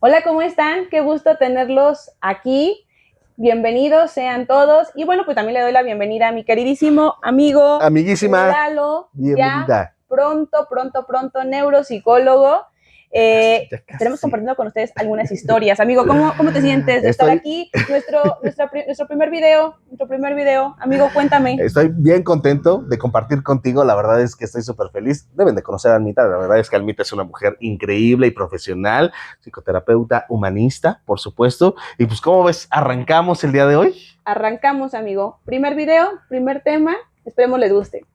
Hola, ¿cómo están? Qué gusto tenerlos aquí. Bienvenidos sean todos. Y bueno, pues también le doy la bienvenida a mi queridísimo amigo Amiguísima, Lalo, ya bienvenida. pronto, neuropsicólogo. Ya Estaremos casi. compartiendo con ustedes algunas historias. Amigo, ¿cómo te sientes de estar Estoy, aquí? Nuestro primer video. Amigo, cuéntame. estoy bien contento de compartir contigo. La verdad es que estoy súper feliz. Deben de conocer a Almita. La verdad es que Almita es una mujer increíble y profesional, psicoterapeuta humanista, por supuesto. Y pues, ¿cómo ves? ¿Arrancamos el día de hoy? Arrancamos, amigo. Primer video, primer tema. Esperemos les guste.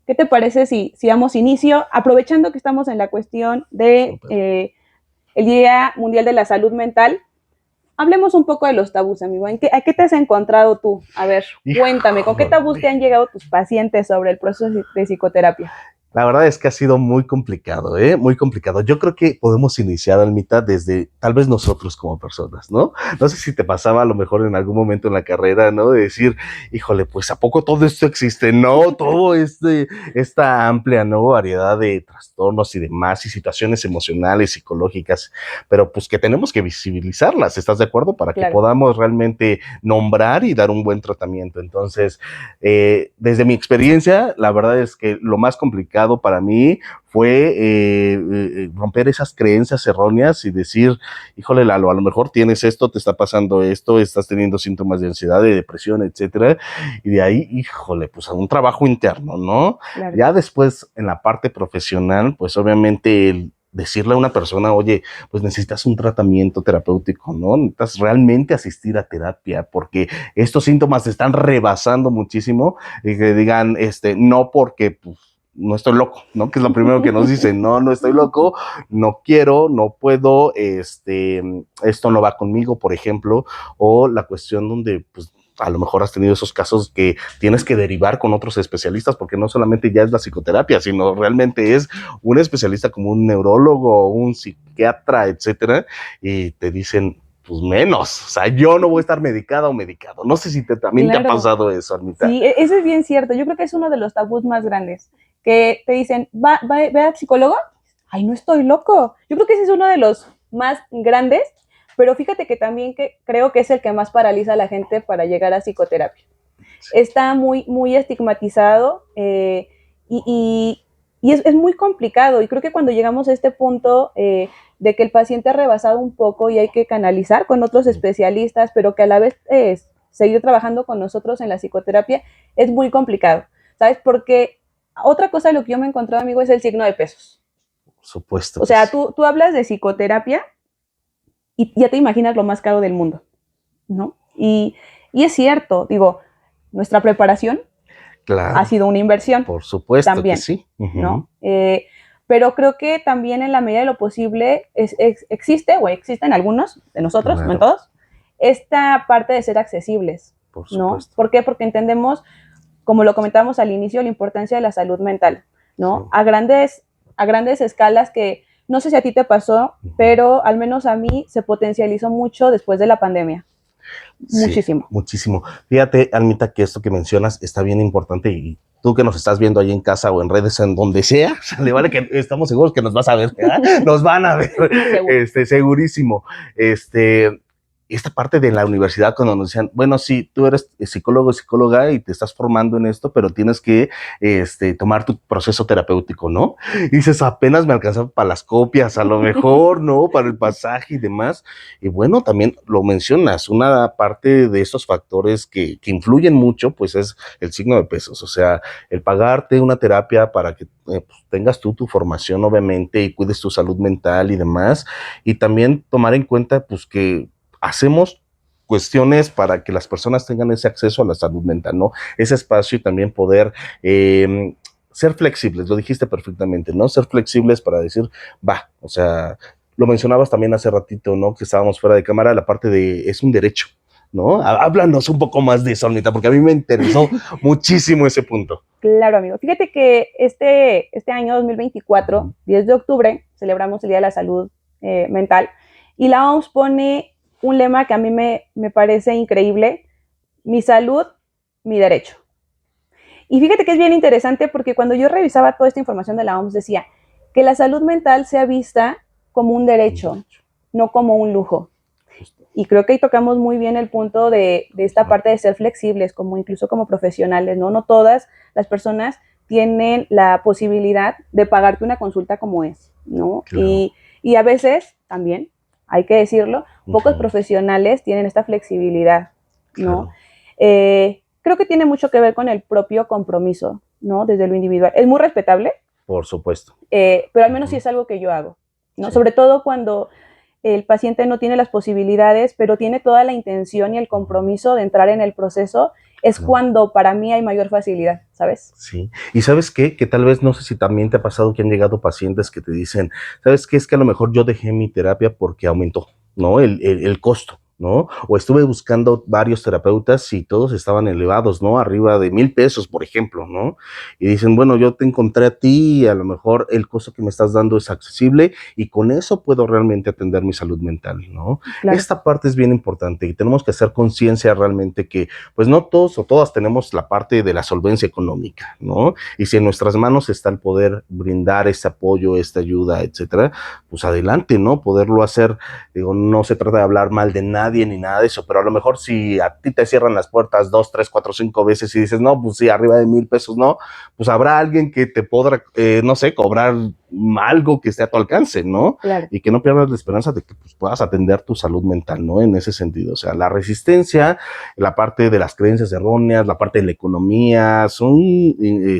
¿Qué te parece si damos inicio? Aprovechando que estamos en la cuestión de el Día Mundial de la Salud Mental, hablemos un poco de los tabús, amigo. ¿A qué te has encontrado tú? A ver, cuéntame, ¿con qué tabús te Híjole. han llegado tus pacientes sobre el proceso de psicoterapia? La verdad es que ha sido muy complicado, ¿eh? Muy complicado. Yo creo que podemos iniciar, Almita, desde tal vez nosotros como personas, ¿no? No sé si te pasaba a lo mejor en algún momento en la carrera, ¿no? De decir, híjole, pues ¿a poco todo esto existe? No, todo esta amplia, ¿no? Variedad de trastornos y demás, y situaciones emocionales, psicológicas, pero pues que tenemos que visibilizarlas, ¿estás de acuerdo? Para que Claro. podamos realmente nombrar y dar un buen tratamiento. Entonces, desde mi experiencia, la verdad es que lo más complicado para mí fue romper esas creencias erróneas y decir, híjole, Lalo, a lo mejor tienes esto, te está pasando esto, estás teniendo síntomas de ansiedad, de depresión, etcétera. Y de ahí, híjole, pues a un trabajo interno, ¿no? Claro. Ya después, en la parte profesional, pues obviamente el decirle a una persona, oye, pues necesitas un tratamiento terapéutico, ¿no? Necesitas realmente asistir a terapia porque estos síntomas se están rebasando muchísimo y que digan, no porque pues, no estoy loco, ¿no? Que es lo primero que nos dicen, no, no estoy loco, no quiero, no puedo, esto no va conmigo, por ejemplo, o la cuestión donde, pues, a lo mejor has tenido esos casos que tienes que derivar con otros especialistas, porque no solamente ya es la psicoterapia, sino realmente es un especialista como un neurólogo, un psiquiatra, etcétera, y te dicen, pues menos, o sea, yo no voy a estar medicada o medicado. No sé si también te ha Claro. pasado eso, Anita. Sí, eso es bien cierto. Yo creo que es uno de los tabús más grandes. Que te dicen, ve al psicólogo. Ay, no estoy loco. Yo creo que ese es uno de los más grandes, pero fíjate que también creo que es el que más paraliza a la gente para llegar a psicoterapia. Está muy estigmatizado y es muy complicado. Y creo que cuando llegamos a este punto de que el paciente ha rebasado un poco y hay que canalizar con otros especialistas, pero que a la vez seguir trabajando con nosotros en la psicoterapia, es muy complicado, ¿sabes? Porque otra cosa de lo que yo me he encontrado, amigo, es el signo de pesos. Por supuesto O que sea, sí. tú hablas de psicoterapia y ya te imaginas lo más caro del mundo, ¿no? Y es cierto, digo, nuestra preparación ha Claro, sido una inversión por supuesto que también, sí. ¿no? Pero creo que también en la medida de lo posible existe, o existen algunos de nosotros, no en Claro, todos, esta parte de ser accesibles, por ¿no? supuesto. ¿Por qué? Porque entendemos, como lo comentábamos al inicio, la importancia de la salud mental, Sí. ¿no? A grandes escalas que no sé si a ti te pasó, pero al menos a mí se potencializó mucho después de la pandemia. Sí, Muchísimo. muchísimo. Fíjate, Almita, que esto que mencionas está bien importante y tú que nos estás viendo ahí en casa o en redes, en donde sea, le vale que estamos seguros que nos vas a ver, ¿verdad? Nos van a ver, Seguro. segurísimo. Este, esta parte de la universidad cuando nos decían, bueno, sí, tú eres psicólogo, psicóloga y te estás formando en esto, pero tienes que tomar tu proceso terapéutico, ¿no? Y dices, apenas me alcanzaba para las copias, a lo mejor, ¿no? Para el pasaje y demás. Y bueno, también lo mencionas, una parte de estos factores que influyen mucho, pues es el signo de pesos, o sea, el pagarte una terapia para que pues, tengas tú tu formación, obviamente, y cuides tu salud mental y demás, y también tomar en cuenta, pues, que hacemos cuestiones para que las personas tengan ese acceso a la salud mental, ¿no? Ese espacio y también poder ser flexibles, lo dijiste perfectamente, ¿no? Ser flexibles para decir, va, o sea, lo mencionabas también hace ratito, ¿no? Que estábamos fuera de cámara, la parte de, es un derecho, ¿no? Háblanos un poco más de eso, Anita, porque a mí me interesó muchísimo ese punto. Claro, amigo. Fíjate que este año 2024, 10 de octubre, celebramos el Día de la Salud Mental y la OMS pone un lema que a mí me parece increíble: mi salud, mi derecho. Y fíjate que es bien interesante porque cuando yo revisaba toda esta información de la OMS decía que la salud mental sea vista como un derecho, no como un lujo. Y creo que ahí tocamos muy bien el punto de esta parte de ser flexibles, como incluso como profesionales, ¿no? No todas las personas tienen la posibilidad de pagarte una consulta como es, ¿no? Claro. Y a veces, también, hay que decirlo, pocos profesionales tienen esta flexibilidad, ¿no? Claro. Creo que tiene mucho que ver con el propio compromiso, ¿no? Desde lo individual. Es muy respetable. Por supuesto. Pero al menos sí es algo que yo hago, ¿no? Sí. Sobre todo cuando el paciente no tiene las posibilidades, pero tiene toda la intención y el compromiso de entrar en el proceso, es cuando para mí hay mayor facilidad, ¿sabes? Sí. ¿Y sabes qué? Que tal vez, no sé si también te ha pasado que han llegado pacientes que te dicen, ¿sabes qué? Es que a lo mejor yo dejé mi terapia porque aumentó, ¿no? El costo, ¿no? O estuve buscando varios terapeutas y todos estaban elevados, ¿no? Arriba de $1,000, por ejemplo, ¿no? Y dicen, bueno, yo te encontré a ti y a lo mejor el costo que me estás dando es accesible y con eso puedo realmente atender mi salud mental, ¿no? Claro. Esta parte es bien importante y tenemos que hacer conciencia realmente que, pues no todos o todas tenemos la parte de la solvencia económica, ¿no? Y si en nuestras manos está el poder brindar este apoyo, esta ayuda, etcétera, pues adelante, ¿no? Poderlo hacer, digo, no se trata de hablar mal de nadie ni nada de eso, pero a lo mejor si a ti te cierran las puertas 2, 3, 4, 5 veces y dices, no, pues sí, arriba de $1,000, no, pues habrá alguien que te podrá, no sé, cobrar algo que esté a tu alcance, ¿no? Claro. Y que no pierdas la esperanza de que pues, puedas atender tu salud mental, ¿no? En ese sentido, o sea, la resistencia, la parte de las creencias erróneas, la parte de la economía, son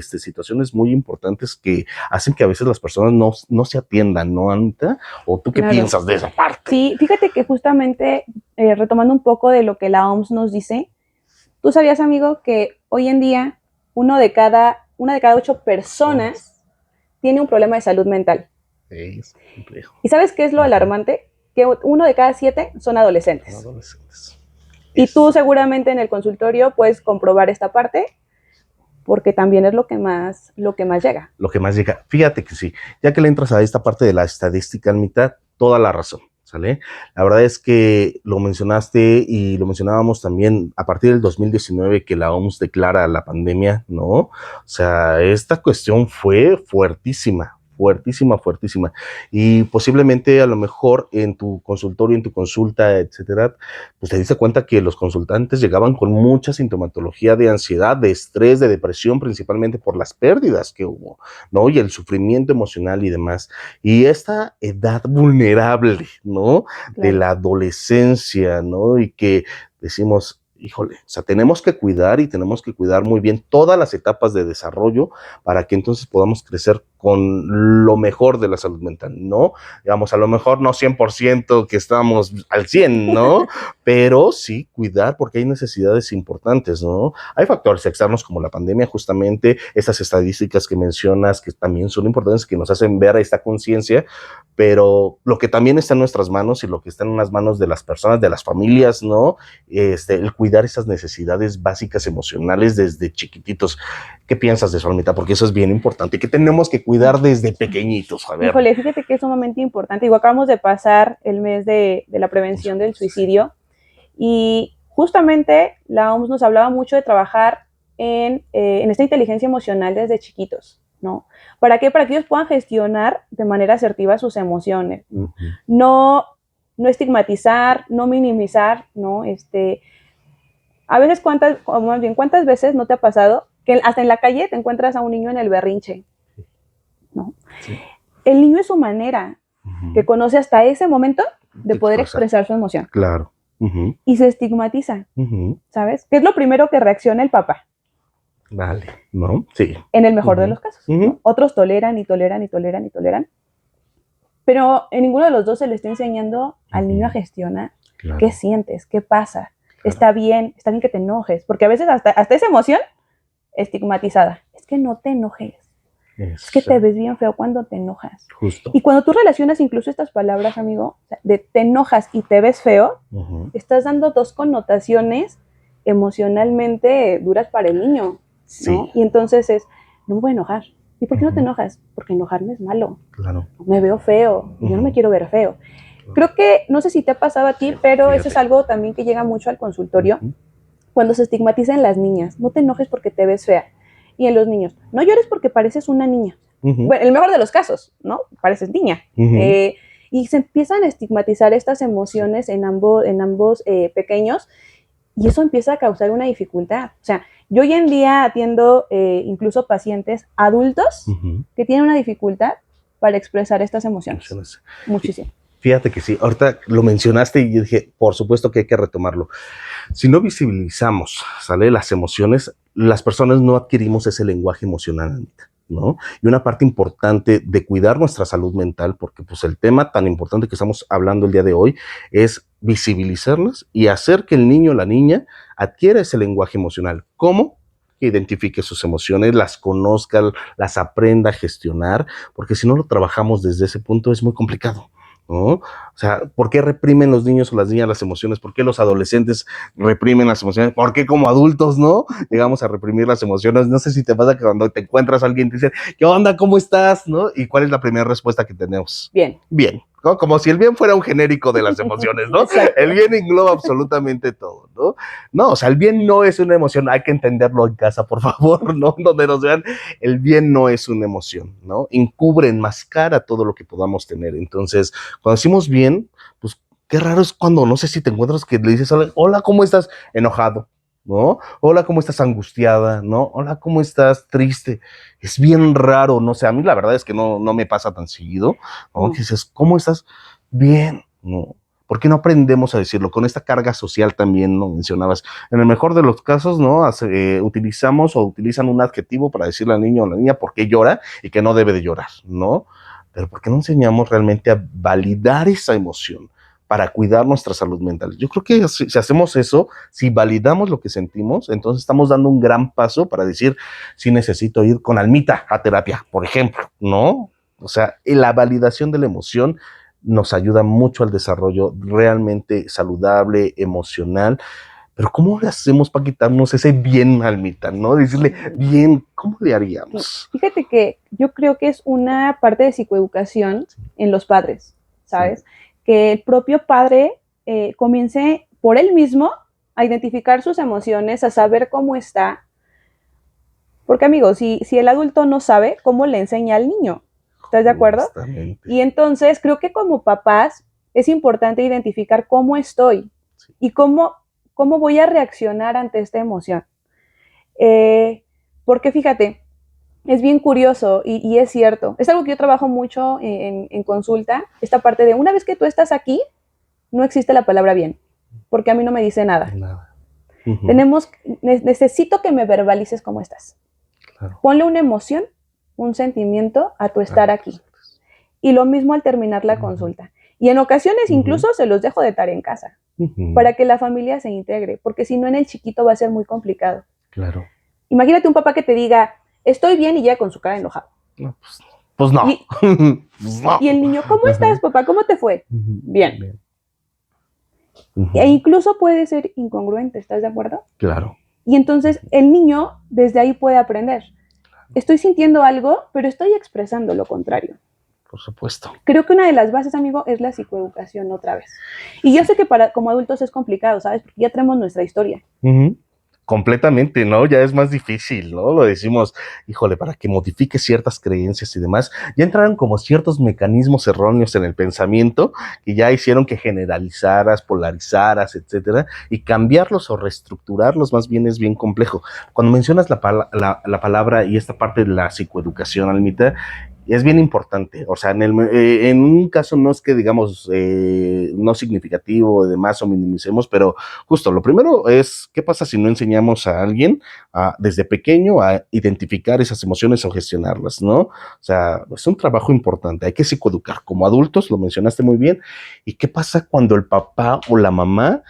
situaciones muy importantes que hacen que a veces las personas no se atiendan, ¿no, Anita? ¿O tú qué piensas de esa parte? Sí, fíjate que justamente retomando un poco de lo que la OMS nos dice, ¿tú sabías, amigo, que hoy en día una de cada 8 personas tiene un problema de salud mental? Es complejo. ¿Y sabes qué es lo alarmante? Que 1 de cada 7 son adolescentes. Y tú seguramente en el consultorio puedes comprobar esta parte porque también es lo que más llega. Lo que más llega. Fíjate que sí, ya que le entras a esta parte de la estadística en mitad, toda la razón, ¿sale? La verdad es que lo mencionaste y lo mencionábamos también a partir del 2019 que la OMS declara la pandemia, ¿no? O sea, esta cuestión fue fuertísima. Fuertísima, fuertísima. Y posiblemente a lo mejor en tu consultorio, en tu consulta, etcétera, pues te diste cuenta que los consultantes llegaban con mucha sintomatología de ansiedad, de estrés, de depresión, principalmente por las pérdidas que hubo, ¿no? Y el sufrimiento emocional y demás. Y esta edad vulnerable, ¿no? De la adolescencia, ¿no? Y que decimos, híjole, o sea, tenemos que cuidar y tenemos que cuidar muy bien todas las etapas de desarrollo para que entonces podamos crecer con lo mejor de la salud mental, ¿no? Digamos, a lo mejor no 100% que estamos al 100, ¿no? Pero sí cuidar porque hay necesidades importantes, ¿no? Hay factores externos como la pandemia, justamente, esas estadísticas que mencionas que también son importantes, que nos hacen ver esta conciencia, pero lo que también está en nuestras manos y lo que está en las manos de las personas, de las familias, ¿no? El cuidar esas necesidades básicas emocionales desde chiquititos. ¿Qué piensas de eso, Almita? Porque eso es bien importante, que tenemos que cuidar desde pequeñitos. A ver. Híjole, fíjate que es sumamente importante. Digo, acabamos de pasar el mes de la prevención del suicidio y justamente la OMS nos hablaba mucho de trabajar en esta inteligencia emocional desde chiquitos, ¿no? ¿Para qué? Para que ellos puedan gestionar de manera asertiva sus emociones. No estigmatizar, no minimizar, ¿no? A veces, ¿cuántas veces no te ha pasado que hasta en la calle te encuentras a un niño en el berrinche? ¿No? Sí. El niño es su manera, que conoce hasta ese momento de poder expresar su emoción. Claro. Y se estigmatiza, ¿sabes? ¿Qué es lo primero que reacciona el papá? Vale, ¿no? Sí. En el mejor de los casos, ¿no? Otros toleran y toleran y toleran y toleran, pero en ninguno de los dos se le está enseñando al niño a gestionar. Claro. ¿Qué sientes? ¿Qué pasa? Claro. Está bien que te enojes, porque a veces hasta esa emoción estigmatizada, es que no te enojes. Es que te ves bien feo cuando te enojas. Justo. Y cuando tú relacionas incluso estas palabras, amigo, de te enojas y te ves feo, estás dando dos connotaciones emocionalmente duras para el niño, ¿no? Sí. Y entonces no me voy a enojar. ¿Y por qué no te enojas? Porque enojarme es malo. Claro. Me veo feo, yo no me quiero ver feo. Creo que, no sé si te ha pasado a ti, pero fíjate, eso es algo también que llega mucho al consultorio, cuando se estigmatizan las niñas. No te enojes porque te ves fea. Y en los niños, no llores porque pareces una niña. Ujú, Bueno, el mejor de los casos, ¿no? Pareces niña. ujú. Y se empiezan a estigmatizar estas emociones en ambos pequeños y eso empieza a causar una dificultad. O sea, yo hoy en día atiendo incluso pacientes adultos Ujú. que tienen una dificultad para expresar estas emociones. Emociones. Muchísimo. Fíjate que sí, ahorita lo mencionaste y yo dije, por supuesto que hay que retomarlo. Si no visibilizamos, ¿sale? Las emociones, las personas no adquirimos ese lenguaje emocional, ¿no? Y una parte importante de cuidar nuestra salud mental, porque pues el tema tan importante que estamos hablando el día de hoy es visibilizarlas y hacer que el niño o la niña adquiera ese lenguaje emocional. ¿Cómo? Que identifique sus emociones, las conozca, las aprenda a gestionar, porque si no lo trabajamos desde ese punto es muy complicado, ¿no? O sea, ¿por qué reprimen los niños o las niñas las emociones? ¿Por qué los adolescentes reprimen las emociones? ¿Por qué como adultos no llegamos a reprimir las emociones? No sé si te pasa que cuando te encuentras a alguien te dice, ¿qué onda? ¿Cómo estás? ¿No? ¿Y cuál es la primera respuesta que tenemos? Bien. Bien, ¿no? Como si el bien fuera un genérico de las emociones, ¿no? Exacto. El bien engloba absolutamente todo, ¿no? No, o sea, el bien no es una emoción, hay que entenderlo en casa, por favor, ¿no? Donde nos vean, el bien no es una emoción, ¿no? Encubre, enmascara todo lo que podamos tener. Entonces, cuando decimos bien, pues qué raro es cuando, no sé si te encuentras que le dices, hola, ¿cómo estás? Enojado, ¿no? Hola, ¿cómo estás? Angustiada, ¿no? Hola, ¿cómo estás? Triste. Es bien raro, no sé, a mí la verdad es que no me pasa tan seguido, ¿no? Que No. dices, ¿cómo estás? Bien, ¿no? ¿Por qué no aprendemos a decirlo? Con esta carga social también, ¿no? Mencionabas. En el mejor de los casos, ¿no? Utilizamos o utilizan un adjetivo para decirle al niño o a la niña por qué llora y que no debe de llorar, ¿no? Pero ¿por qué no enseñamos realmente a validar esa emoción para cuidar nuestra salud mental? Yo creo que si hacemos eso, si validamos lo que sentimos, entonces estamos dando un gran paso para decir, si necesito ir con Almita a terapia, por ejemplo, ¿no? O sea, la validación de la emoción nos ayuda mucho al desarrollo realmente saludable, emocional. Pero ¿cómo le hacemos para quitarnos ese bien, Almita, no? Decirle, bien, ¿cómo le Sí. haríamos? Fíjate que yo creo que es una parte de psicoeducación en los padres, ¿sabes? Sí. Que el propio padre comience por él mismo a identificar sus emociones, a saber cómo está. Porque, amigos, si el adulto no sabe, ¿cómo le enseña al niño? ¿Estás de acuerdo? Justamente. Y entonces creo que como papás es importante identificar cómo estoy Sí. y cómo voy a reaccionar ante esta emoción. Porque fíjate, es bien curioso y es cierto. Es algo que yo trabajo mucho en consulta, esta parte de una vez que tú estás aquí, no existe la palabra bien, porque a mí no me dice nada. Nada. Uh-huh. Necesito que me verbalices cómo estás. Claro. Ponle una emoción, un sentimiento a tu estar aquí. Y lo mismo al terminar la consulta. Y en ocasiones incluso se los dejo de tarea en casa, para que la familia se integre, porque si no en el chiquito va a ser muy complicado. Claro. Imagínate un papá que te diga, estoy bien y ya con su cara enojado. No, pues no. Y, Pues no. y el niño, ¿cómo estás, papá? ¿Cómo te fue? Bien. Bien. E incluso puede ser incongruente, ¿estás de acuerdo? Claro. Y entonces el niño desde ahí puede aprender. Estoy sintiendo algo, pero estoy expresando lo contrario. Por supuesto. Creo que una de las bases, amigo, es la psicoeducación otra vez. Y yo sé que como adultos es complicado, ¿sabes? Porque ya tenemos nuestra historia. Completamente, ¿no? Ya es más difícil, ¿no? Lo decimos, híjole, para que modifique ciertas creencias y demás, ya entraron como ciertos mecanismos erróneos en el pensamiento que ya hicieron que generalizaras, polarizaras, etcétera, y cambiarlos o reestructurarlos más bien es bien complejo. Cuando mencionas la palabra y esta parte de la psicoeducación, Almita, es bien importante, o sea, en un caso no es que digamos no significativo, demás o minimicemos, pero justo lo primero es qué pasa si no enseñamos a alguien desde pequeño a identificar esas emociones o gestionarlas, ¿no? O sea, es un trabajo importante, hay que psicoeducar como adultos, lo mencionaste muy bien, y qué pasa cuando el papá o la mamá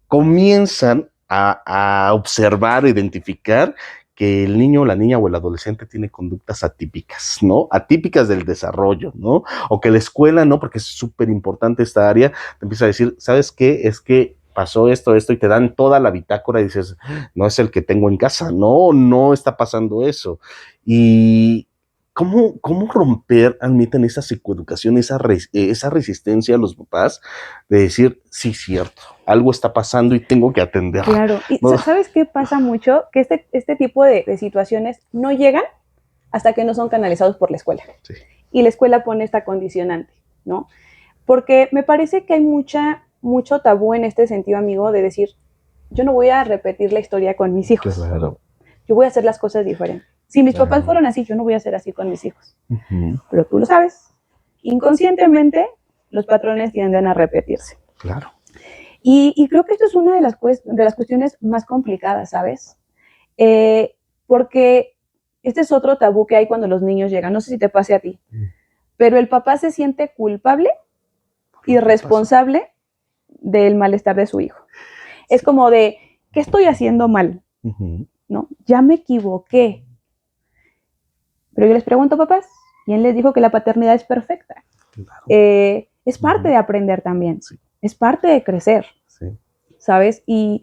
comienzan a observar, identificar que el niño, la niña o el adolescente tiene conductas atípicas, ¿no? Atípicas del desarrollo, ¿no? O que la escuela, ¿no? Porque es súper importante esta área, te empieza a decir, ¿sabes qué? Es que pasó esto, y te dan toda la bitácora y dices, no es el que tengo en casa, no está pasando eso. Y ¿Cómo romper, admiten, esa psicoeducación, esa resistencia a los papás de decir, sí, cierto, algo está pasando y tengo que atender? Claro, y ¿No? ¿sabes qué pasa mucho? Que este tipo de situaciones no llegan hasta que no son canalizados por la escuela. Sí. Y la escuela pone esta condicionante, ¿no? Porque me parece que hay mucho tabú en este sentido, amigo, de decir, yo no voy a repetir la historia con mis hijos. Claro. Yo voy a hacer las cosas diferentes. Si mis Claro. papás fueron así, yo no voy a ser así con mis hijos. Uh-huh. Pero tú lo sabes. Inconscientemente, los patrones tienden a repetirse. Claro. Y creo que esto es una de las cuestiones más complicadas, ¿sabes? Porque este es otro tabú que hay cuando los niños llegan. No sé si te pase a ti, pero el papá se siente culpable y responsable del malestar de su hijo. Es como de, ¿qué estoy haciendo mal? Uh-huh. ¿No? Ya me equivoqué. Pero yo les pregunto, papás, ¿quién les dijo que la paternidad es perfecta? Claro. Es parte de aprender también. Sí. Es parte de crecer. Sí. ¿Sabes? Y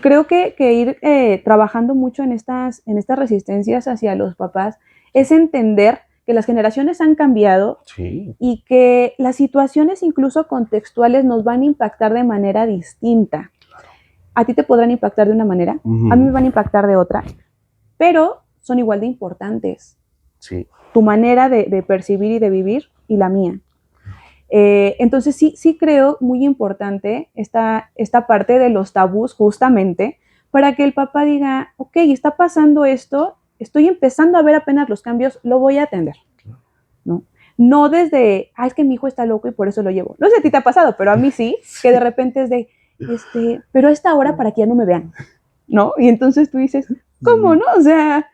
creo que ir trabajando mucho en estas resistencias hacia los papás es entender que las generaciones han cambiado. Sí. Y que las situaciones incluso contextuales nos van a impactar de manera distinta. Claro. A ti te podrán impactar de una manera, uh-huh. A mí me van a impactar de otra, pero son igual de importantes. Sí. Tu manera de percibir y de vivir y la mía. Entonces sí creo muy importante esta parte de los tabús justamente para que el papá diga, ok, está pasando esto, estoy empezando a ver apenas los cambios, lo voy a atender, ¿no? No desde, es que mi hijo está loco y por eso lo llevo. No sé si a ti te ha pasado, pero a mí sí, que de repente es de, pero a esta hora para que ya no me vean, ¿no? Y entonces tú dices, ¿cómo, no? O sea,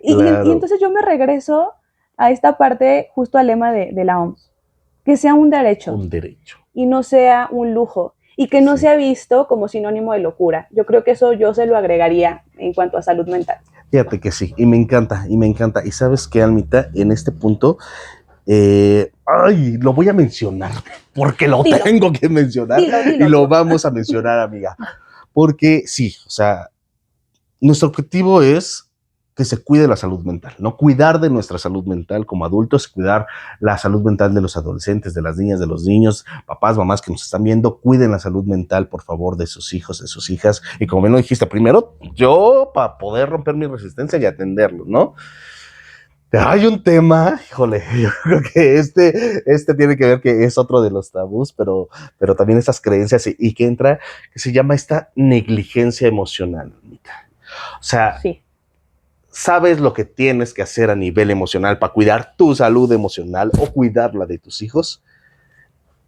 claro. y entonces yo me regreso a esta parte justo al lema de la OMS, que sea un derecho. Un derecho. Y no sea un lujo. Y que no sea visto como sinónimo de locura. Yo creo que eso yo se lo agregaría en cuanto a salud mental. Fíjate que sí, y me encanta. Y sabes qué, Almita, en este punto, lo voy a mencionar, porque lo tengo que mencionar. Dilo. Y lo vamos a mencionar, amiga. Porque sí, o sea, nuestro objetivo es que se cuide la salud mental, no cuidar de nuestra salud mental como adultos, cuidar la salud mental de los adolescentes, de las niñas, de los niños, papás, mamás que nos están viendo, cuiden la salud mental, por favor, de sus hijos, de sus hijas. Y como bien lo dijiste, primero yo para poder romper mi resistencia y atenderlo, ¿no? Pero hay un tema, híjole, yo creo que este tiene que ver que es otro de los tabús, pero también estas creencias y que entra, que se llama esta negligencia emocional. O sea, sí. Sabes lo que tienes que hacer a nivel emocional para cuidar tu salud emocional o cuidar la de tus hijos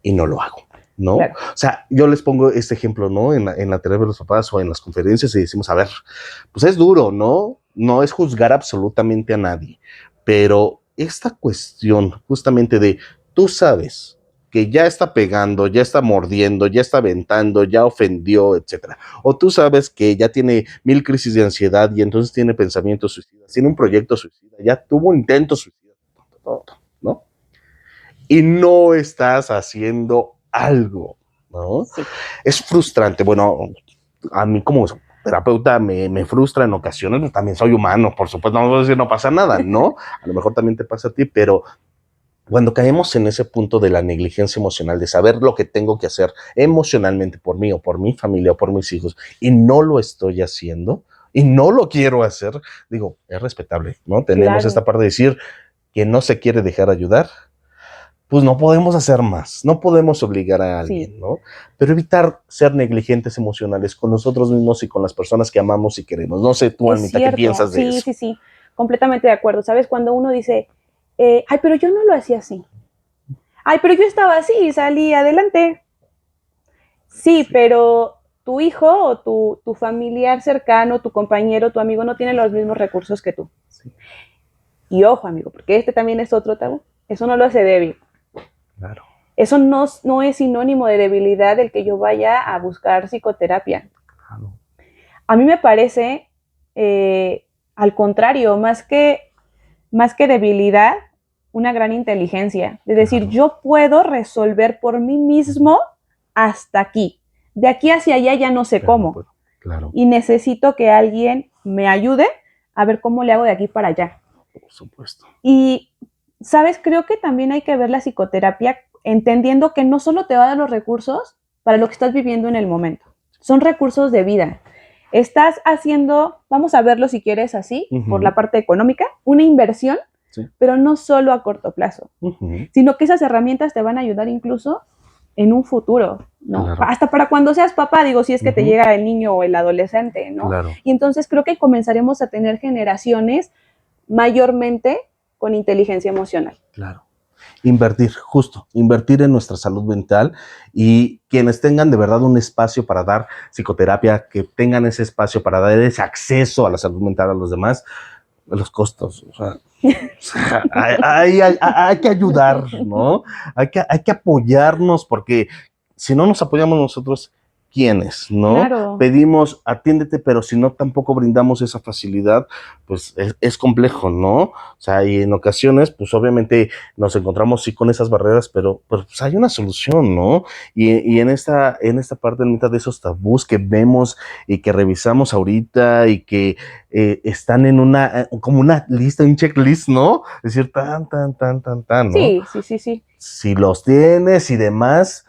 y no lo hago, ¿no? Claro. O sea, yo les pongo este ejemplo, ¿no? En la terapia de los papás o en las conferencias y decimos, a ver, pues es duro, ¿no? No es juzgar absolutamente a nadie, pero esta cuestión justamente de tú sabes que ya está pegando, ya está mordiendo, ya está aventando, ya ofendió, etcétera. O tú sabes que ya tiene 1000 crisis de ansiedad y entonces tiene pensamientos suicidas, tiene un proyecto suicida, ya tuvo intentos suicidas, ¿no? Y no estás haciendo algo, ¿no? Sí. Es frustrante. Bueno, a mí como terapeuta me frustra en ocasiones, también soy humano, por supuesto, no voy a decir no pasa nada, ¿no? A lo mejor también te pasa a ti, pero cuando caemos en ese punto de la negligencia emocional, de saber lo que tengo que hacer emocionalmente por mí o por mi familia o por mis hijos y no lo estoy haciendo y no lo quiero hacer, digo, es respetable, ¿no? Tenemos esta parte de decir que no se quiere dejar ayudar, pues no podemos hacer más, no podemos obligar a alguien, ¿no? Pero evitar ser negligentes emocionales con nosotros mismos y con las personas que amamos y queremos. No sé tú, Almita, ¿qué piensas de eso? Sí, completamente de acuerdo. ¿Sabes? Cuando uno dice, pero yo no lo hacía así. Pero yo estaba así y salí adelante. Sí, pero tu hijo o tu familiar cercano, tu compañero, tu amigo no tiene los mismos recursos que tú. Sí. Y ojo, amigo, porque este también es otro tabú. Eso no lo hace débil. Claro. Eso no es sinónimo de debilidad el que yo vaya a buscar psicoterapia. Claro. A mí me parece, al contrario, más que debilidad, una gran inteligencia. Es decir, claro, yo puedo resolver por mí mismo hasta aquí. De aquí hacia allá ya no sé cómo. Puedo. Claro. Y necesito que alguien me ayude a ver cómo le hago de aquí para allá. Por supuesto. Y, ¿sabes? Creo que también hay que ver la psicoterapia entendiendo que no solo te va a dar los recursos para lo que estás viviendo en el momento, son recursos de vida. Estás haciendo, vamos a verlo si quieres así, por la parte económica, una inversión, Sí. pero no solo a corto plazo, sino que esas herramientas te van a ayudar incluso en un futuro, ¿no? Claro. Hasta para cuando seas papá, digo, si es que te llega el niño o el adolescente, ¿no? Claro. Y entonces creo que comenzaremos a tener generaciones mayormente con inteligencia emocional. Claro. Invertir, justo, invertir en nuestra salud mental, y quienes tengan de verdad un espacio para dar psicoterapia, que tengan ese espacio para dar ese acceso a la salud mental a los demás, los costos, o sea, hay que ayudar, ¿no? Hay que apoyarnos, porque si no nos apoyamos nosotros, ¿quiénes, no? Claro. Pedimos, atiéndete, pero si no tampoco brindamos esa facilidad, pues es complejo, ¿no? O sea, y en ocasiones, pues obviamente nos encontramos sí con esas barreras, pero pues hay una solución, ¿no? Y en esta parte, en mitad de esos tabús que vemos y que revisamos ahorita y que están en como una lista, un checklist, ¿no? Es decir, tan, ¿no? Sí, sí, sí, sí. Si los tienes y demás,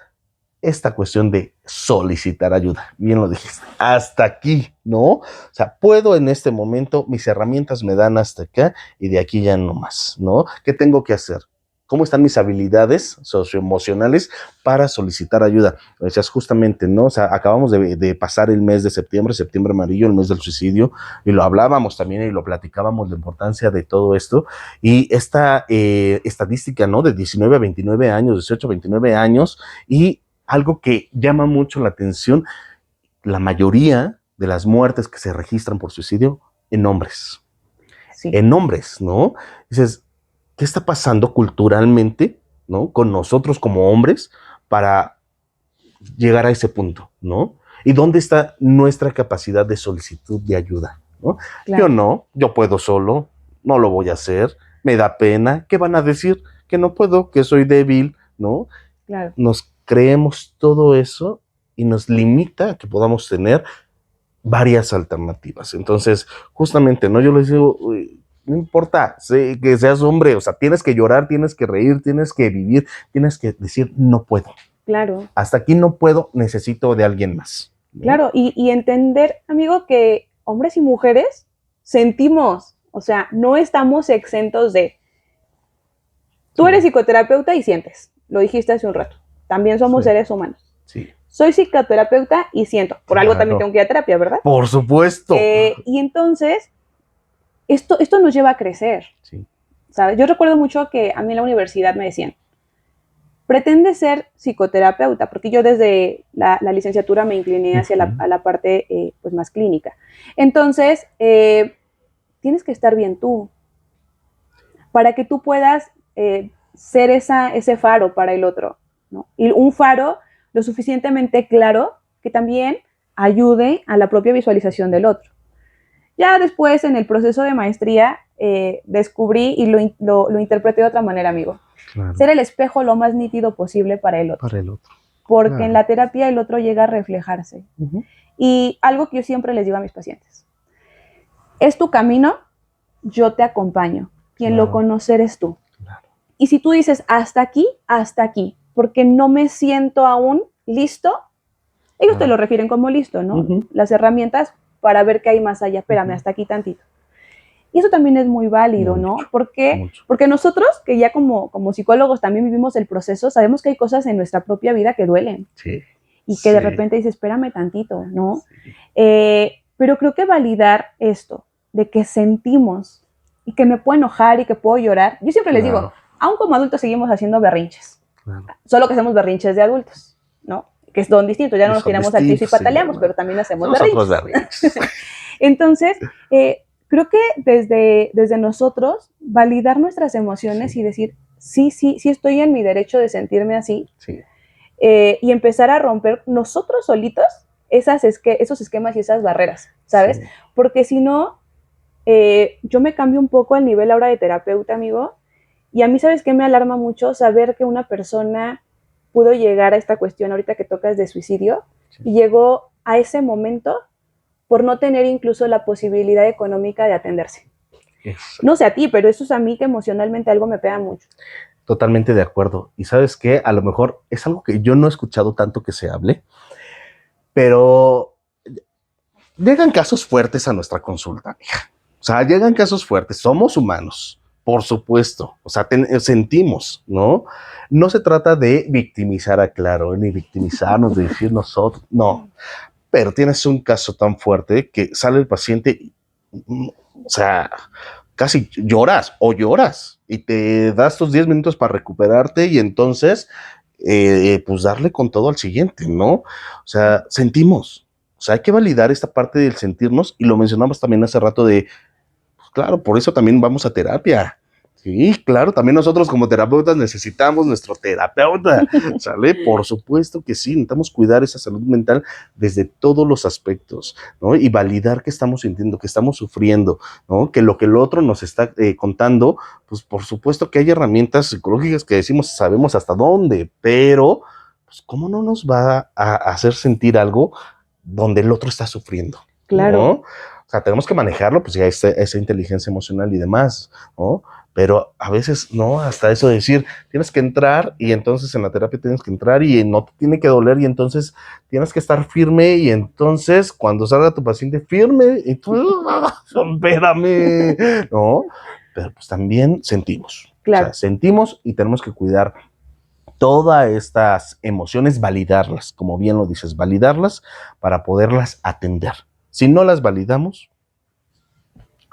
esta cuestión de solicitar ayuda, bien lo dijiste, hasta aquí, ¿no? O sea, puedo en este momento, mis herramientas me dan hasta acá y de aquí ya no más, ¿no? ¿Qué tengo que hacer? ¿Cómo están mis habilidades socioemocionales para solicitar ayuda? O sea, justamente, ¿no? O sea, acabamos de pasar el mes de septiembre, septiembre amarillo, el mes del suicidio, y lo hablábamos también y lo platicábamos, la importancia de todo esto, y esta estadística, ¿no? De 19 a 29 años, 18 a 29 años, y algo que llama mucho la atención, la mayoría de las muertes que se registran por suicidio en hombres. Sí. En hombres, ¿no? Dices, ¿qué está pasando culturalmente, ¿no? Con nosotros como hombres para llegar a ese punto, ¿no? ¿Y dónde está nuestra capacidad de solicitud de ayuda, ¿no? Claro. Yo no, yo puedo solo, no lo voy a hacer, me da pena, ¿qué van a decir? Que no puedo, que soy débil, ¿no? Claro. Nos creemos todo eso y nos limita a que podamos tener varias alternativas. Entonces, justamente, ¿no? Yo les digo, no importa que seas hombre, o sea, tienes que llorar, tienes que reír, tienes que vivir, tienes que decir, no puedo. Claro. Hasta aquí no puedo, necesito de alguien más, ¿no? Claro, y entender, amigo, que hombres y mujeres sentimos, o sea, no estamos exentos de... Tú eres psicoterapeuta y sientes, lo dijiste hace un rato, también somos seres humanos. Sí. Soy psicoterapeuta y siento, por algo también tengo que ir a terapia, ¿verdad? Por supuesto. Y entonces, esto nos lleva a crecer, Sí. ¿sabes? Yo recuerdo mucho que a mí en la universidad me decían, pretende ser psicoterapeuta, porque yo desde la licenciatura me incliné hacia la parte pues más clínica. Entonces, tienes que estar bien tú, para que tú puedas ser ese faro para el otro, ¿no? Y un faro lo suficientemente claro que también ayude a la propia visualización del otro. Ya después, en el proceso de maestría, descubrí y lo interpreté de otra manera, amigo. Claro. Ser el espejo lo más nítido posible para el otro. Para el otro. Porque Claro. en la terapia el otro llega a reflejarse. Y algo que yo siempre les digo a mis pacientes, es tu camino, yo te acompaño. Quien lo conoce eres tú. Claro. Y si tú dices, hasta aquí, porque no me siento aún listo, ellos te lo refieren como listo, ¿no? Las herramientas para ver qué hay más allá, espérame, hasta aquí tantito. Y eso también es muy válido, ¿no? Porque nosotros, que ya como psicólogos también vivimos el proceso, sabemos que hay cosas en nuestra propia vida que duelen. Sí. Y que de repente dices, espérame tantito, ¿no? Pero creo que validar esto, de que sentimos y que me puedo enojar y que puedo llorar. Yo siempre les digo, aún como adultos seguimos haciendo berrinches. Solo que hacemos berrinches de adultos, ¿no? Que son distintos, ya no nos tiramos al piso y pataleamos, pero también hacemos berrinches. Entonces, creo que desde nosotros, validar nuestras emociones y decir, sí estoy en mi derecho de sentirme así. Sí. Y empezar a romper nosotros solitos esos esquemas y esas barreras, ¿sabes? Sí. Porque si no, yo me cambio un poco al nivel ahora de terapeuta, amigo, y a mí, ¿sabes qué? Me alarma mucho saber que una persona pudo llegar a esta cuestión ahorita que tocas de suicidio, y llegó a ese momento por no tener incluso la posibilidad económica de atenderse. No sé a ti, pero eso es a mí que emocionalmente algo me pega mucho. Totalmente de acuerdo. Y sabes qué, a lo mejor es algo que yo no he escuchado tanto que se hable, pero llegan casos fuertes a nuestra consulta, amiga. O sea, llegan casos fuertes. Somos humanos, por supuesto. O sea, sentimos, ¿no? No se trata de victimizar a Claro, ni victimizarnos, de decir nosotros, no. Pero tienes un caso tan fuerte que sale el paciente, o sea, casi lloras o lloras y te das tus 10 minutos para recuperarte y entonces, pues darle con todo al siguiente, ¿no? O sea, sentimos. O sea, hay que validar esta parte del sentirnos y lo mencionamos también hace rato de, pues claro, por eso también vamos a terapia. Sí, claro, también nosotros como terapeutas necesitamos nuestro terapeuta, ¿sale? Por supuesto que sí, necesitamos cuidar esa salud mental desde todos los aspectos, ¿no? Y validar que estamos sintiendo, que estamos sufriendo, ¿no? Que lo que el otro nos está contando, pues por supuesto que hay herramientas psicológicas que decimos sabemos hasta dónde, pero pues ¿cómo no nos va a hacer sentir algo donde el otro está sufriendo? Claro. ¿No? O sea, tenemos que manejarlo, pues ya esa inteligencia emocional y demás, ¿no? Pero a veces, no, hasta eso de decir, tienes que entrar y entonces en la terapia tienes que entrar y no te tiene que doler y entonces tienes que estar firme y entonces cuando salga tu paciente firme y tú, espérame, ¿no? Pero pues también sentimos, Claro. o sea, sentimos y tenemos que cuidar todas estas emociones, validarlas, como bien lo dices, validarlas para poderlas atender. Si no las validamos,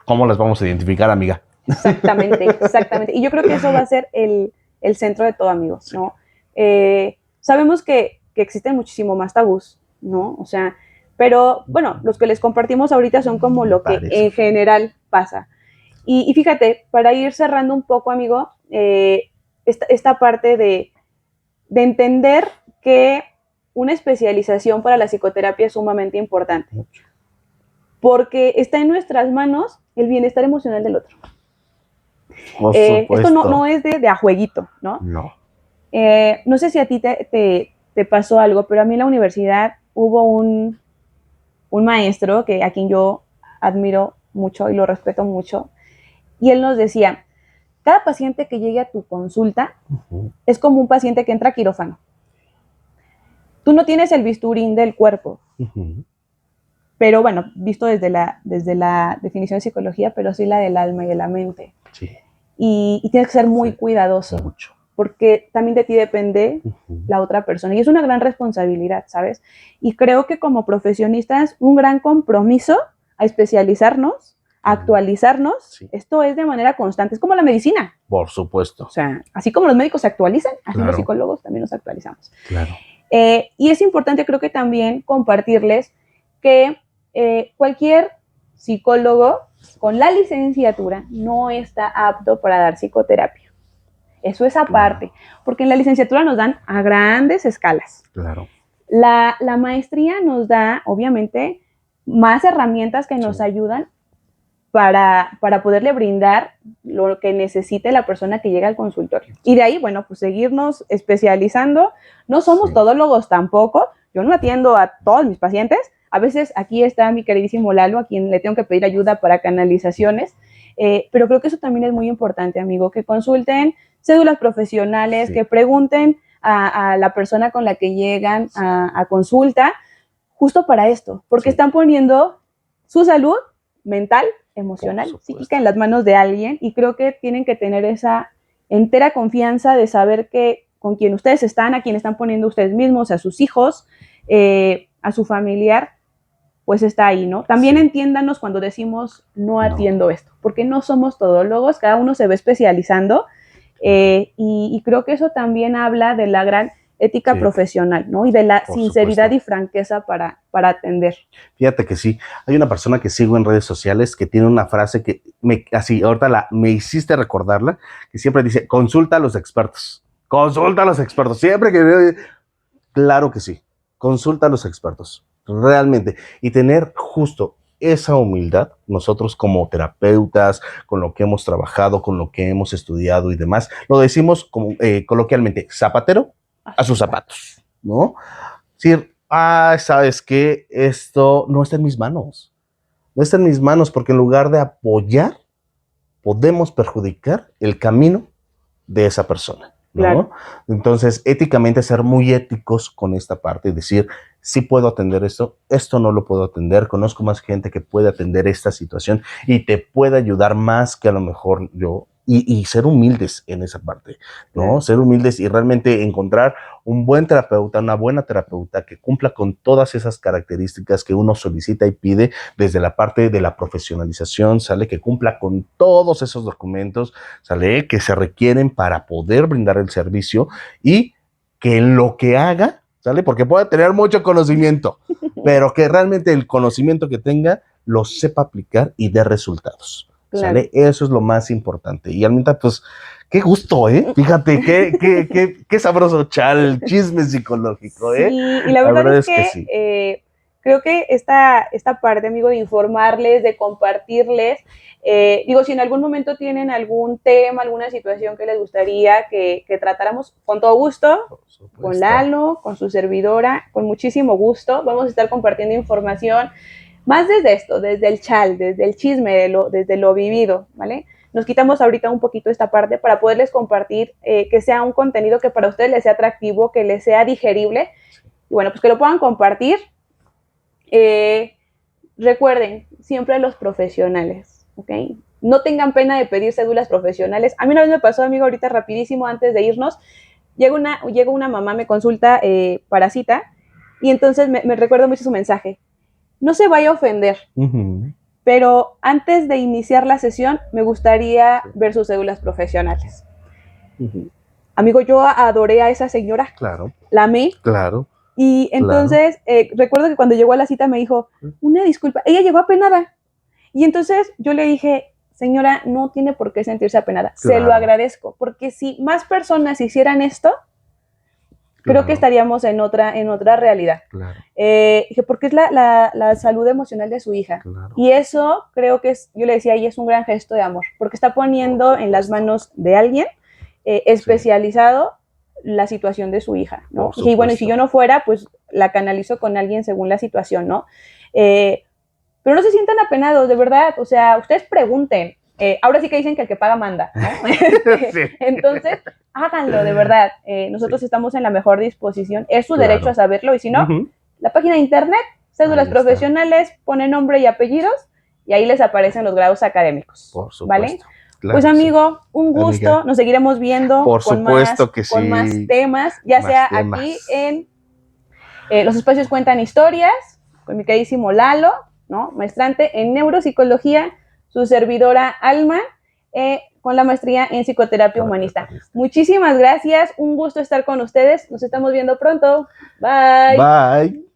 ¿cómo las vamos a identificar, amiga? Exactamente, exactamente. Y yo creo que eso va a ser el centro de todo, amigos, ¿no? Sabemos que existen muchísimo más tabús, ¿no? O sea, pero bueno, los que les compartimos ahorita son como lo que en general pasa. Y fíjate, para ir cerrando un poco, amigo, esta parte de entender que una especialización para la psicoterapia es sumamente importante, porque está en nuestras manos el bienestar emocional del otro. Esto no es de a jueguito, ¿no? No. No sé si a ti te pasó algo, pero a mí en la universidad hubo un maestro a quien yo admiro mucho y lo respeto mucho, y él nos decía, cada paciente que llegue a tu consulta es como un paciente que entra a quirófano. Tú no tienes el bisturín del cuerpo, pero bueno, visto desde la definición de psicología, pero sí la del alma y de la mente. Sí. Y tienes que ser muy cuidadoso, mucho, porque también de ti depende la otra persona. Y es una gran responsabilidad, ¿sabes? Y creo que como profesionistas, un gran compromiso a especializarnos, a actualizarnos. Sí. Esto es de manera constante. Es como la medicina. Por supuesto. O sea, así como los médicos se actualizan, así los psicólogos también nos actualizamos. Claro. Y es importante, creo que también compartirles que cualquier psicólogo con la licenciatura no está apto para dar psicoterapia. Eso es aparte, porque en la licenciatura nos dan a grandes escalas. Claro. La maestría nos da, obviamente, más herramientas que nos ayudan para poderle brindar lo que necesite la persona que llega al consultorio. Y de ahí, bueno, pues seguirnos especializando. No somos todólogos tampoco. Yo no atiendo a todos mis pacientes. A veces aquí está mi queridísimo Lalo, a quien le tengo que pedir ayuda para canalizaciones. Pero creo que eso también es muy importante, amigo, que consulten cédulas profesionales, que pregunten a la persona con la que llegan a consulta, justo para esto, porque están poniendo su salud mental, emocional, psíquica en las manos de alguien, y creo que tienen que tener esa entera confianza de saber que con quien ustedes están, a quien están poniendo ustedes mismos, a sus hijos, a su familiar, pues está ahí, ¿no? También entiéndanos cuando decimos no atiendo esto, porque no somos todólogos, cada uno se va especializando, y creo que eso también habla de la gran ética profesional, ¿no? Y de la sinceridad y franqueza para atender. Fíjate que sí, hay una persona que sigo en redes sociales que tiene una frase que ahorita me hiciste recordarla, que siempre dice, consulta a los expertos, siempre que veo, claro que sí, consulta a los expertos, realmente, y tener justo esa humildad, nosotros como terapeutas, con lo que hemos trabajado, con lo que hemos estudiado y demás, lo decimos como, coloquialmente, zapatero a sus zapatos, ¿no? Decir, ¿sabes qué? Esto no está en mis manos. No está en mis manos porque en lugar de apoyar, podemos perjudicar el camino de esa persona, ¿no? Claro. Entonces, éticamente ser muy éticos con esta parte, decir, sí puedo atender esto no lo puedo atender, conozco más gente que puede atender esta situación y te puede ayudar más que a lo mejor yo, y ser humildes en esa parte, ¿no? Claro. Ser humildes y realmente encontrar un buen terapeuta, una buena terapeuta que cumpla con todas esas características que uno solicita y pide desde la parte de la profesionalización, ¿sale? Que cumpla con todos esos documentos, ¿sale? Que se requieren para poder brindar el servicio y que lo que haga, ¿sale? Porque puede tener mucho conocimiento, pero que realmente el conocimiento que tenga lo sepa aplicar y dé resultados, ¿sale? Claro. Eso es lo más importante. Y Almita, pues, qué gusto, ¿eh? Fíjate, qué sabroso chisme psicológico, ¿eh? Sí, y la La verdad verdad es es que que sí. creo que esta parte, amigo, de informarles, de compartirles, digo, si en algún momento tienen algún tema, alguna situación que les gustaría que tratáramos, con todo gusto, Por supuesto. con Lalo, con su servidora, con muchísimo gusto, vamos a estar compartiendo información, más desde esto, desde el chal, desde el chisme, desde lo vivido, ¿vale? Nos quitamos ahorita un poquito esta parte para poderles compartir que sea un contenido que para ustedes les sea atractivo, que les sea digerible, y bueno, pues que lo puedan compartir. Recuerden, siempre los profesionales, ¿ok? No tengan pena de pedir cédulas profesionales. A mí una vez me pasó, amigo, ahorita rapidísimo, antes de irnos, llega una mamá, me consulta para cita, y entonces me recuerdo mucho su mensaje. No se vaya a ofender, pero antes de iniciar la sesión, me gustaría ver sus cédulas profesionales. Amigo, yo adoré a esa señora, Claro, la amé, claro. y entonces recuerdo que cuando llegó a la cita me dijo, una disculpa, ella llegó apenada, y entonces yo le dije, señora, no tiene por qué sentirse apenada, se lo Claro. agradezco, porque si más personas hicieran esto, creo que estaríamos en otra realidad. Claro, Dije, porque es la salud emocional de su hija. claro. Y eso creo que es, yo le decía, y es un gran gesto de amor, porque está poniendo en las manos de alguien especializado la situación de su hija, ¿no? Por Y bueno, y si supuesto. yo no fuera, pues la canalizo con alguien según la situación, ¿no? Pero no se sientan apenados, de verdad, o sea, ustedes pregunten. Ahora sí que dicen que el que paga manda, ¿no? Sí. Entonces, háganlo, de verdad. Nosotros estamos en la mejor disposición. Es su Claro. derecho a saberlo, y si no, la página de internet, cédulas Ahí está. profesionales, ponen nombre y apellidos, y ahí les aparecen los grados académicos. Por supuesto. ¿Vale? Claro Pues que sí. amigo, un gusto, Amiga. nos seguiremos viendo Por con supuesto que con más sí. temas, ya Más sea temas. aquí en Los Espacios Cuentan Historias, con mi queridísimo Lalo, ¿no? Maestrante en neuropsicología, su servidora Alma, con la maestría en psicoterapia humanista. Muchísimas gracias, un gusto estar con ustedes, nos estamos viendo pronto. Bye. Bye.